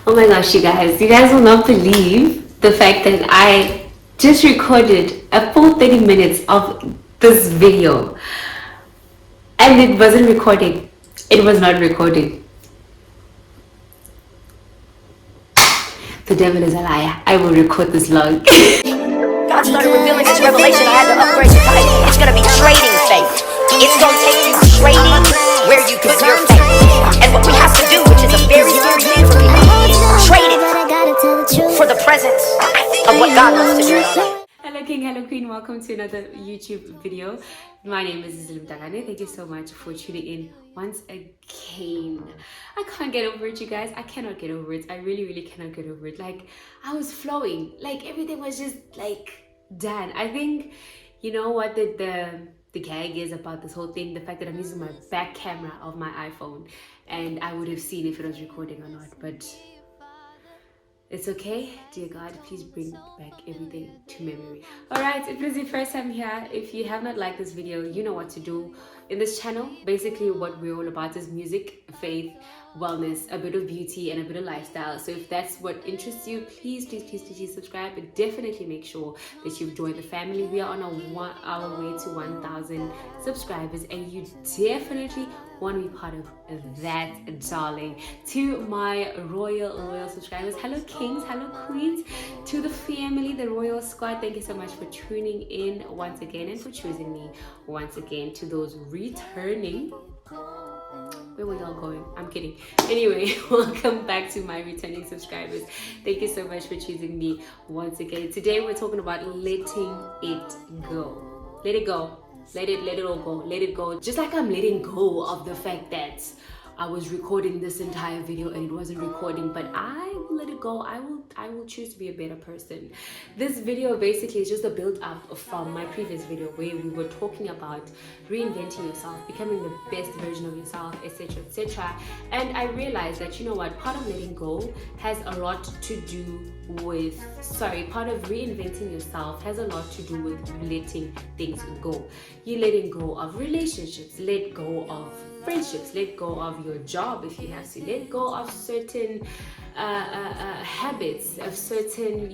Oh my gosh, you guys will not believe the fact that I just recorded a full 30 minutes of this video and it wasn't recording. It was not recording. The devil is a liar. I will record this long. God started revealing this revelation. I had to upgrade the title. It's going to be trading faith. It's going to take you trading where you put your faith. And what we have to do, which is a very scary thing for people, trade it for the presence of what God wants to do. Hello King, hello Queen, welcome to another YouTube video. My name is Islam Dagane. Thank you so much for tuning in once again. I can't get over it, you guys. I cannot get over it. I really cannot get over it. Like, I was flowing. Like, everything was just like done. I think, you know what the gag is about this whole thing, the fact that I'm using my back camera of my iPhone, and I would have seen if it was recording or not, but it's okay. Dear God, please bring back everything to memory. Alright, if this is your first time here, if you have not liked this video, you know what to do. In this channel, basically what we're all about is music, faith, wellness, a bit of beauty, and a bit of lifestyle. So if that's what interests you, please subscribe, and definitely make sure that you've joined the family. We are on our way to 1,000 subscribers, and you definitely want to be part of that, darling. To my royal subscribers, hello kings, hello queens, to the family, the royal squad, thank you so much for tuning in once again and for choosing me once again. To those returning, where were y'all going? I'm kidding. Anyway, welcome back to my returning subscribers. Thank you so much for choosing me once again. Today we're talking about letting it go. Let it go. Let it all go. Let it go. Just like I'm letting go of the fact that I was recording this entire video and it wasn't recording, but I will let it go. I will choose to be a better person. This video basically is just a build up from my previous video where we were talking about reinventing yourself, becoming the best version of yourself, etc. And I realized that, you know what, part of letting go has a lot to do with, part of reinventing yourself has a lot to do with letting things go. You letting go of relationships, let go of friendships, let go of your job if you have to, let go of certain habits, of certain,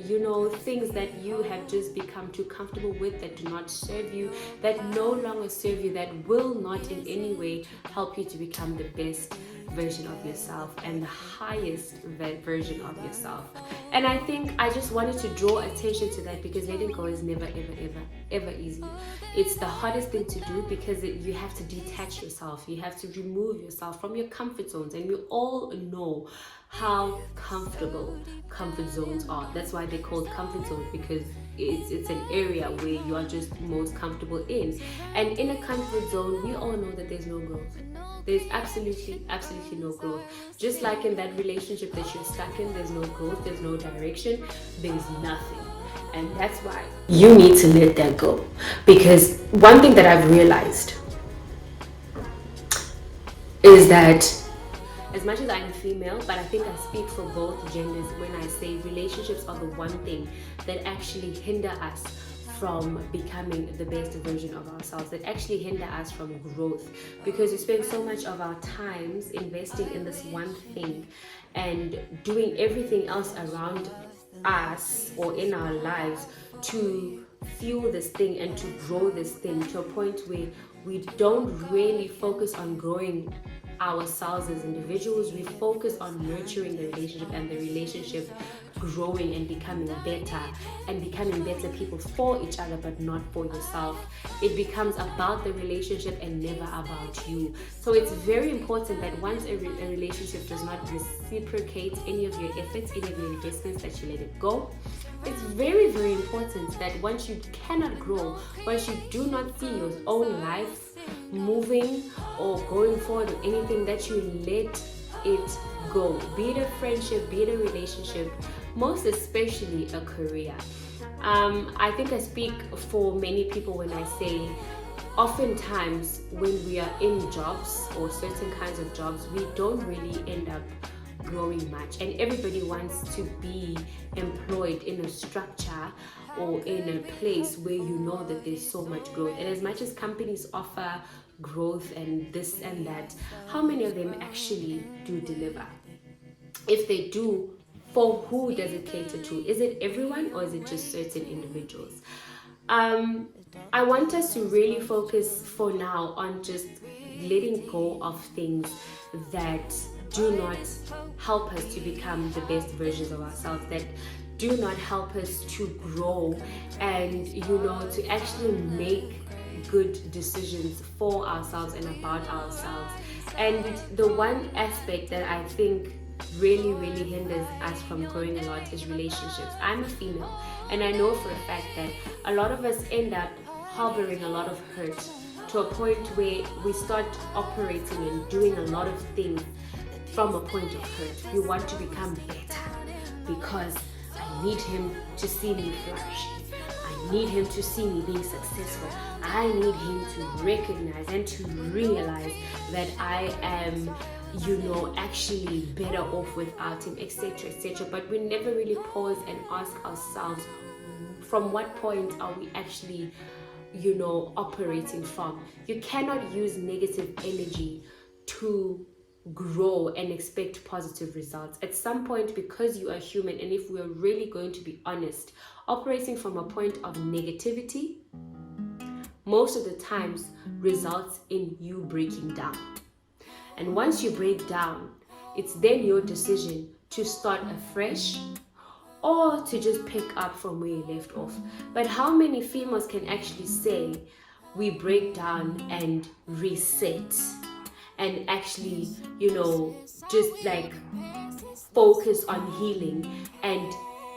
things that you have just become too comfortable with, that do not serve you, that no longer serve you, that will not in any way help you to become the best version of yourself and the highest version of yourself. And I think I just wanted to draw attention to that because letting go is never ever easy. It's the hardest thing to do because you have to detach yourself, you have to remove yourself from your comfort zones, and we all know how comfortable comfort zones are. That's why they're called comfort zones, because it's an area where you are just most comfortable in. And in a comfort zone, we all know that there's no growth. There's absolutely no growth. Just like in that relationship that you're stuck in, there's no growth, there's no direction, there's nothing. And that's why you need to let that go. Because one thing that I've realized is that as much as I'm female, but I think I speak for both genders when I say relationships are the one thing that actually hinder us from becoming the best version of ourselves, that actually hinder us from growth, because we spend so much of our times investing in this one thing and doing everything else around us or in our lives to fuel this thing and to grow this thing to a point where we don't really focus on growing ourselves as individuals. We focus on nurturing the relationship and the relationship growing and becoming better people for each other, but not for yourself. It becomes about the relationship and never about you. So it's very important that once a relationship does not reciprocate any of your efforts, any of your investments, that you let it go. It's very important that once you cannot grow, once you do not see your own life moving or going forward or anything, that you let it go. Be it a friendship, be it a relationship, most especially a career. I think I speak for many people when I say oftentimes when we are in jobs or certain kinds of jobs, we don't really end up growing much, and everybody wants to be employed in a structure or in a place where you know that there's so much growth. And as much as companies offer growth and this and that, how many of them actually do deliver? If they do, for who does it cater to? Is it everyone or is it just certain individuals? I want us to really focus for now on just letting go of things that do not help us to become the best versions of ourselves, that do not help us to grow and, to actually make good decisions for ourselves and about ourselves. And the one aspect that I think really hinders us from growing a lot is relationships. I'm a female, and I know for a fact that a lot of us end up harboring a lot of hurt to a point where we start operating and doing a lot of things from a point of hurt. We want to become better because I need him to see me flourishing. I need him to see me being successful. I need him to recognize and to realize that I am, actually better off without him, etc., etc. But we never really pause and ask ourselves, from what point are we actually, operating from? You cannot use negative energy to grow and expect positive results. At some point, because you are human, and if we're really going to be honest, operating from a point of negativity most of the times results in you breaking down. And once you break down, it's then your decision to start afresh or to just pick up from where you left off. But how many females can actually say we break down and reset and actually, just like focus on healing and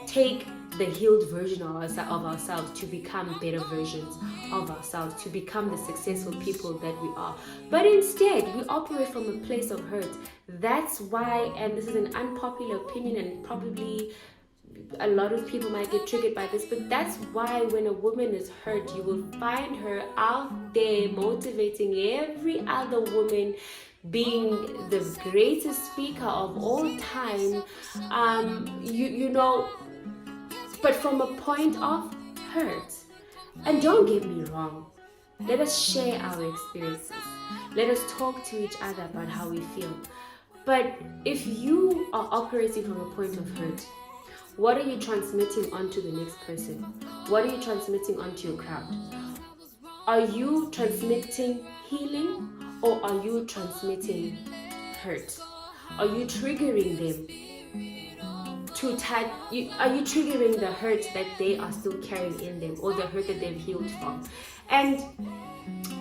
take the healed version of ourselves to become better versions of ourselves, to become the successful people that we are? But instead, we operate from a place of hurt. That's why, and this is an unpopular opinion, and probably a lot of people might get triggered by this, but that's why when a woman is hurt, you will find her out there motivating every other woman, being the greatest speaker of all time, but from a point of hurt. And don't get me wrong, let us share our experiences. Let us talk to each other about how we feel. But if you are operating from a point of hurt, what are you transmitting onto the next person? What are you transmitting onto your crowd? Are you transmitting healing or are you transmitting hurt? Are you triggering them to are you triggering the hurt that they are still carrying in them, or the hurt that they've healed from? And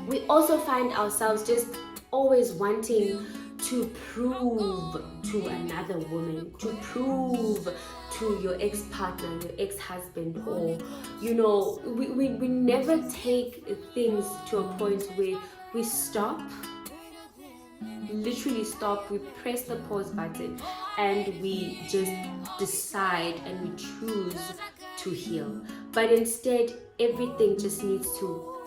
we also find ourselves just always wanting to prove to another woman, to prove to your ex-partner, your ex-husband, or we never take things to a point where we stop, literally stop, we press the pause button and we just decide and we choose to heal. But instead, everything just needs to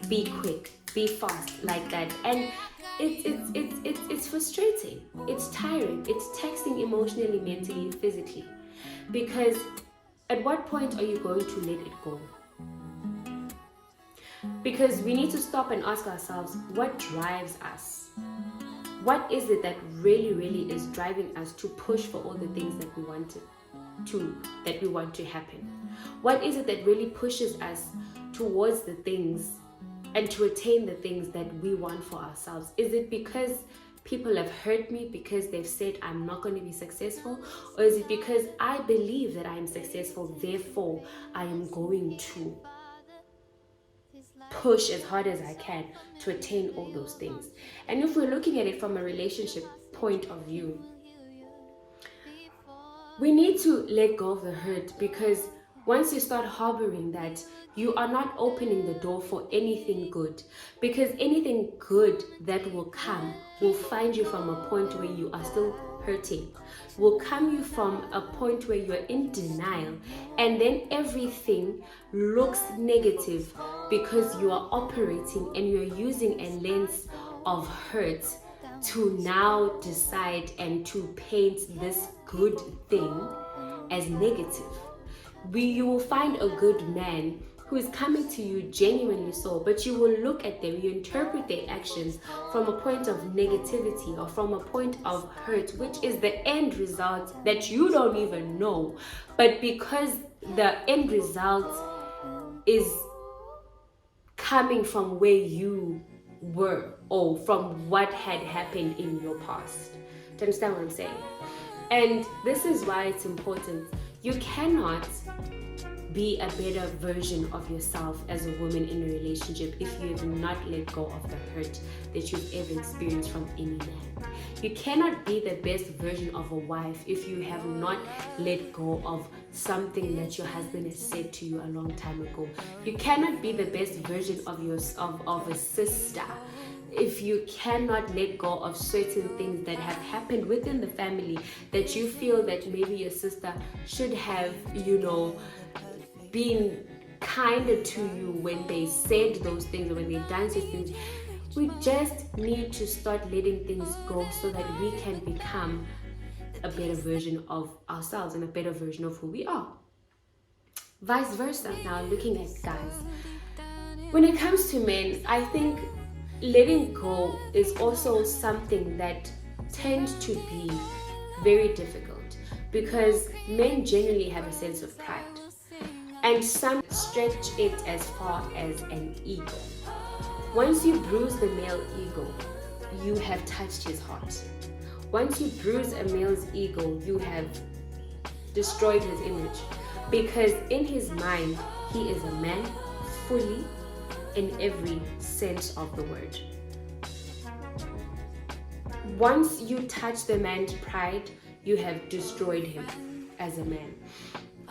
be quick, be fast, like that. And it's frustrating, it's tiring, it's taxing emotionally, mentally, physically. Because at what point are you going to let it go? Because we need to stop and ask ourselves, what drives us? What is it that really is driving us to push for all the things that we want to happen? What is it that really pushes us towards the things and to attain the things that we want for ourselves? Is it because people have hurt me, because they've said I'm not going to be successful? Or is it because I believe that I am successful, therefore I am going to push as hard as I can to attain all those things? And if we're looking at it from a relationship point of view, we need to let go of the hurt, because once you start harboring that, you are not opening the door for anything good. Because anything good that will come will find you from a point where you are still hurting, will come you from a point where you're in denial, and then everything looks negative because you are operating and you're using a lens of hurt to now decide and to paint this good thing as negative. You will find a good man who is coming to you genuinely so, but you will look at them, you interpret their actions from a point of negativity or from a point of hurt, which is the end result that you don't even know. But because the end result is coming from where you were or from what had happened in your past. Do you understand what I'm saying? And this is why it's important. You cannot be a better version of yourself as a woman in a relationship if you have not let go of the hurt that you've ever experienced from any man. You cannot be the best version of a wife if you have not let go of something that your husband has said to you a long time ago. You cannot be the best version of a sister if you cannot let go of certain things that have happened within the family that you feel that maybe your sister should have, being kinder to you when they said those things or when they done those things. We just need to start letting things go so that we can become a better version of ourselves and a better version of who we are. Vice versa. Now looking at guys, when it comes to men, I think letting go is also something that tends to be very difficult because men generally have a sense of pride. And some stretch it as far as an ego. Once you bruise the male ego, you have touched his heart. Once you bruise a male's ego, you have destroyed his image. Because in his mind, he is a man fully in every sense of the word. Once you touch the man's pride, you have destroyed him as a man.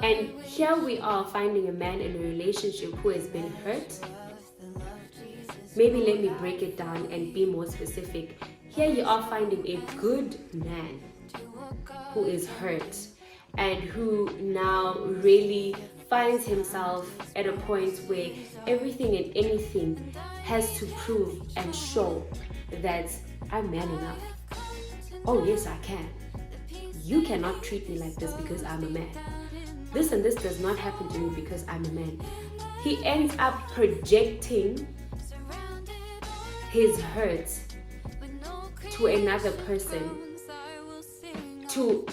And here we are finding a man in a relationship who has been hurt. Maybe let me break it down and be more specific. Here you are finding a good man who is hurt and who now really finds himself at a point where everything and anything has to prove and show that I'm man enough. Oh yes, I can. You cannot treat me like this because I'm a man. This and this does not happen to me because I'm a man. He ends up projecting his hurt to another person, to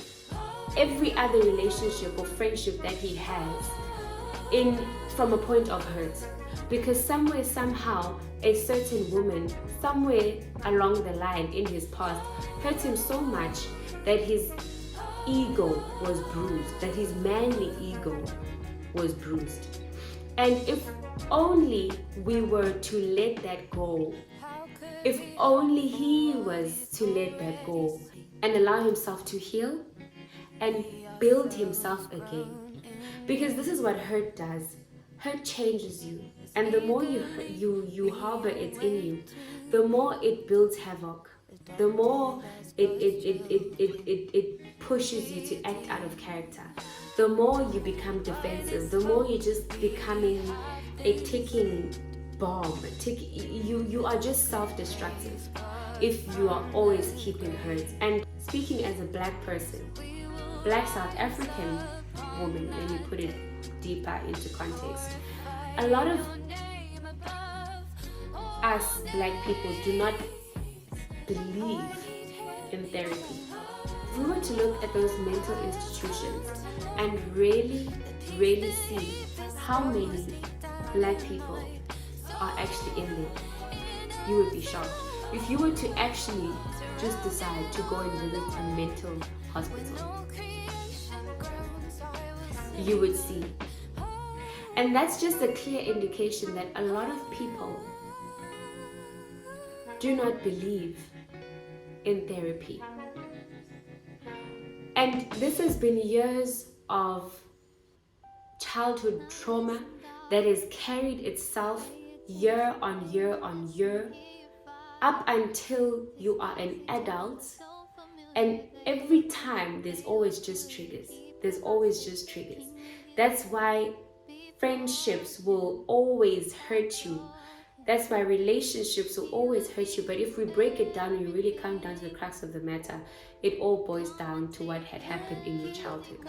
every other relationship or friendship that he has from a point of hurt. Because somewhere, somehow, a certain woman, somewhere along the line in his past, hurt him so much that his ego was bruised, that his manly ego was bruised. And if only we were to let that go, if only he was to let that go and allow himself to heal and build himself again. Because this is what hurt does. Hurt changes you, and the more you harbor it in you, the more it builds havoc. The more it pushes you to act out of character. The more you become defensive, the more you're just becoming a ticking bomb. You are just self-destructive if you are always keeping hurt. And speaking as a black person, black South African woman, let me put it deeper into context. A lot of us black people do not believe in therapy. If we were to look at those mental institutions and really see how many black people are actually in there, you would be shocked. If you were to actually just decide to go and visit a mental hospital, you would see. And that's just a clear indication that a lot of people do not believe in therapy. And this has been years of childhood trauma that has carried itself year on year on year up until you are an adult. And every time there's always just triggers. There's always just triggers. That's why friendships will always hurt you. That's why relationships will always hurt you. But if we break it down and you really come down to the crux of the matter, it all boils down to what had happened in your childhood.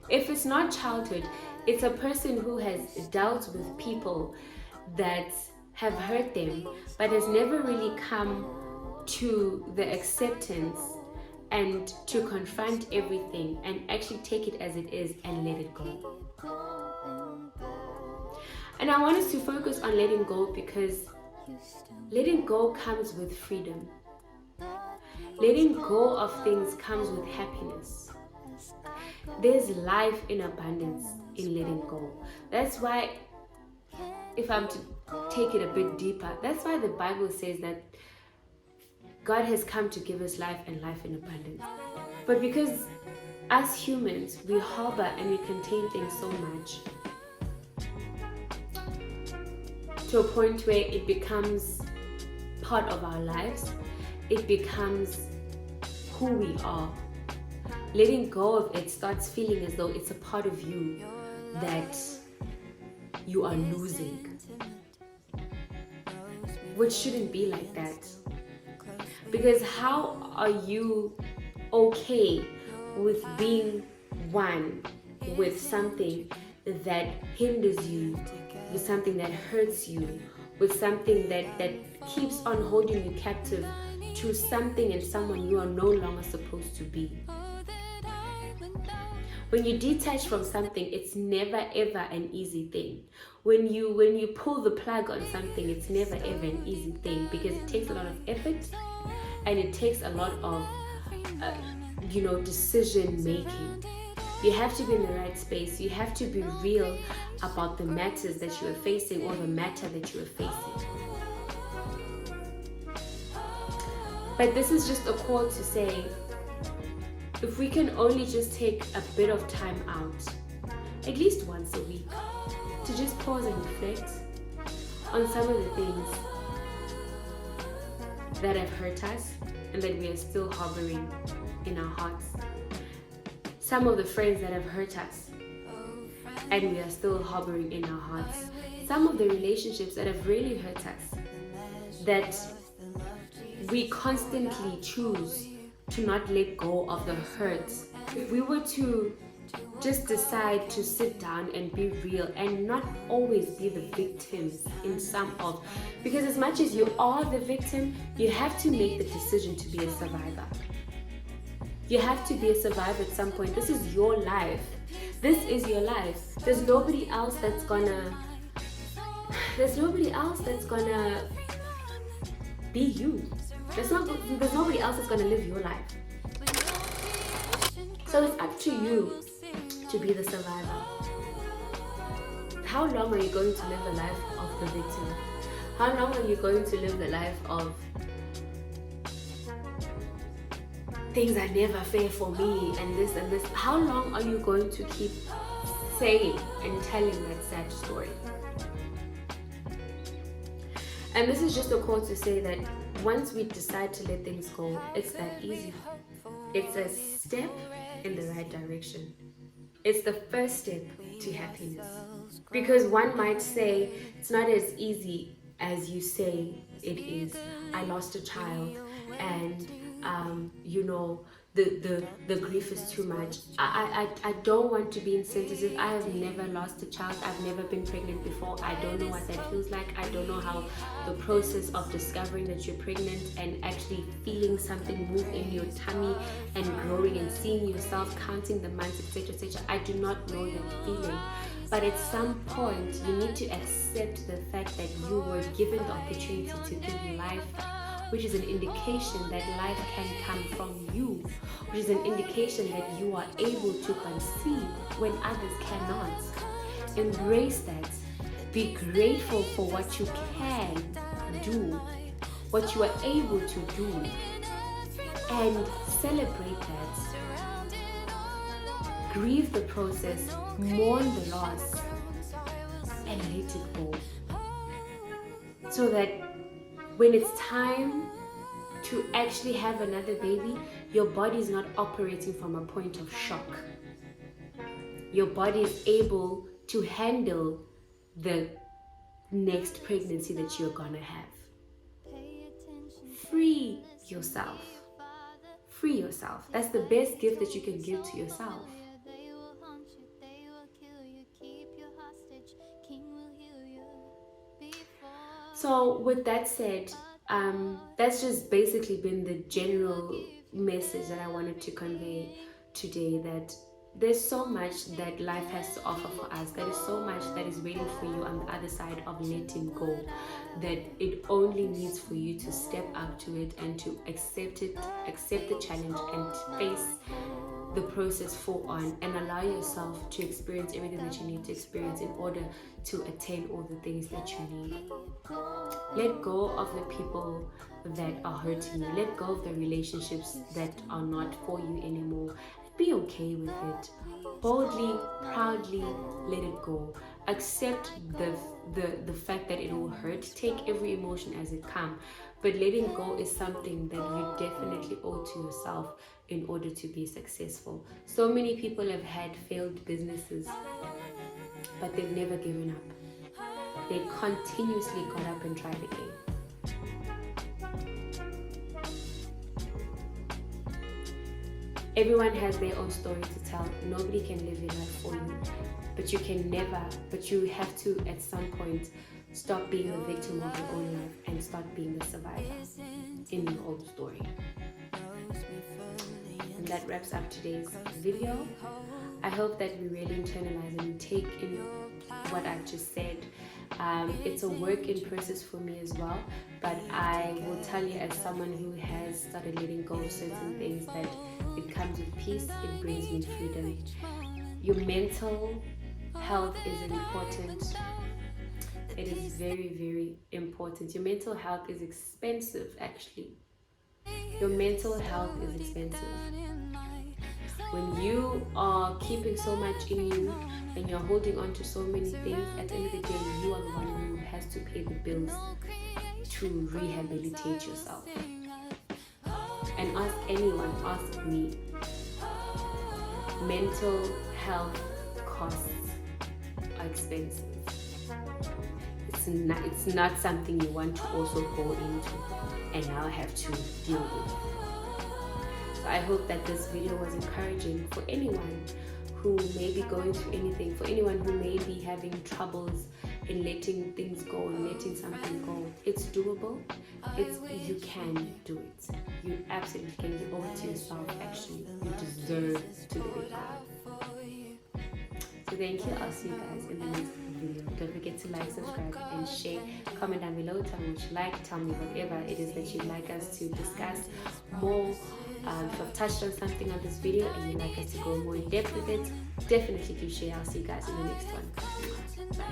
If it's not childhood, It's a person who has dealt with people that have hurt them, but has never really come to the acceptance and to confront everything and actually take it as it is and let it go. And I want us to focus on letting go, because letting go comes with freedom. Letting go of things comes with happiness. There's life in abundance in letting go. That's why, if I'm to take it a bit deeper, that's why the Bible says that God has come to give us life and life in abundance. But because as humans, we harbor and we contain things so much, to a point where it becomes part of our lives, it becomes who we are. Letting go of it starts feeling as though it's a part of you that you are losing, which shouldn't be like that. Because how are you okay with being one with something that hinders you, with something that hurts you, with something that keeps on holding you captive to something and someone you are no longer supposed to be? When you detach from something, it's never ever an easy thing. When you pull the plug on something, it's never ever an easy thing, because it takes a lot of effort and it takes a lot of decision making. You have to be in the right space. You have to be real about the matters that you are facing, or the matter that you are facing. But this is just a call to say, if we can only just take a bit of time out, at least once a week, to just pause and reflect on some of the things that have hurt us and that we are still harboring in our hearts. Some of the friends that have hurt us and we are still harboring in our hearts. Some of the relationships that have really hurt us, that we constantly choose to not let go of the hurt. If we were to just decide to sit down and be real and not always be the victims in some of, because as much as you are the victim, you have to make the decision to be a survivor. You have to be a survivor at some point. This is your life. This is your life. There's nobody else that's gonna be you. There's nobody else that's gonna live your life. So it's up to you to be the survivor. How long are you going to live the life of the victim? How long are you going to live the life of things are never fair for me and this and this? How long are you going to keep saying and telling that sad story? And this is just a call to say that once we decide to let things go, it's that easy. It's a step in the right direction. It's the first step to happiness. Because one might say it's not as easy as you say it is. I lost a child and the grief is too much. I don't want to be insensitive. I have never lost a child. I've never been pregnant before. I don't know what that feels like. I don't know how the process of discovering that you're pregnant and actually feeling something move in your tummy and growing and seeing yourself counting the months, etc., etc. I do not know that feeling. But at some point, you need to accept the fact that you were given the opportunity to give life, which is an indication that life can come from you, which is an indication that you are able to conceive when others cannot. Embrace that. Be grateful for what you can do, what you are able to do, and celebrate that. Grieve the process, mourn the loss, and let it go. So that when it's time to actually have another baby, your body is not operating from a point of shock. Your body is able to handle the next pregnancy that you're gonna have. Free yourself. Free yourself. That's the best gift that you can give to yourself. So with that said, that's just basically been the general message that I wanted to convey today, that there's so much that life has to offer for us. There is so much that is waiting for you on the other side of letting go, that it only needs for you to step up to it and to accept it, accept the challenge, and face the process full on, and allow yourself to experience everything that you need to experience in order to attain all the things that you need. Let go of the people that are hurting you. Let go of the relationships that are not for you anymore. Be okay with it. Boldly, proudly let it go. Accept the fact that it will hurt. Take every emotion as it comes. But letting go is something that you definitely owe to yourself in order to be successful. So many people have had failed businesses, but they've never given up. They continuously got up and tried again. Everyone has their own story to tell. Nobody can live your life for you. But you have to at some point stop being a victim of your own life and start being the survivor in your own story. And that wraps up today's video. I hope that we really internalize and take in what I've just said. It's a work in process for me as well, but I will tell you, as someone who has started letting go of certain things, that it comes with peace, it brings me freedom. Your mental health is important. It is very, very important. Your mental health is expensive, actually. Your mental health is expensive. When you are keeping so much in you and you're holding on to so many things, at the end of the day, you are the one who has to pay the bills to rehabilitate yourself. And ask anyone, ask me. Mental health costs are expensive. It's not something you want to also go into and now have to deal with. So I hope that this video was encouraging for anyone who may be going through anything, for anyone who may be having troubles in letting things go and letting something go. It's doable. You can do it. You absolutely can. You owe it to yourself, actually. You deserve to live it out. So thank you. I'll see you guys in the next video. Don't forget to like, subscribe, and share. Comment down below. Tell me what you like. Tell me whatever it is that you'd like us to discuss more. If I've touched on something on this video and you'd like us to go more in depth with it, definitely do share. I'll see you guys in the next one. Bye.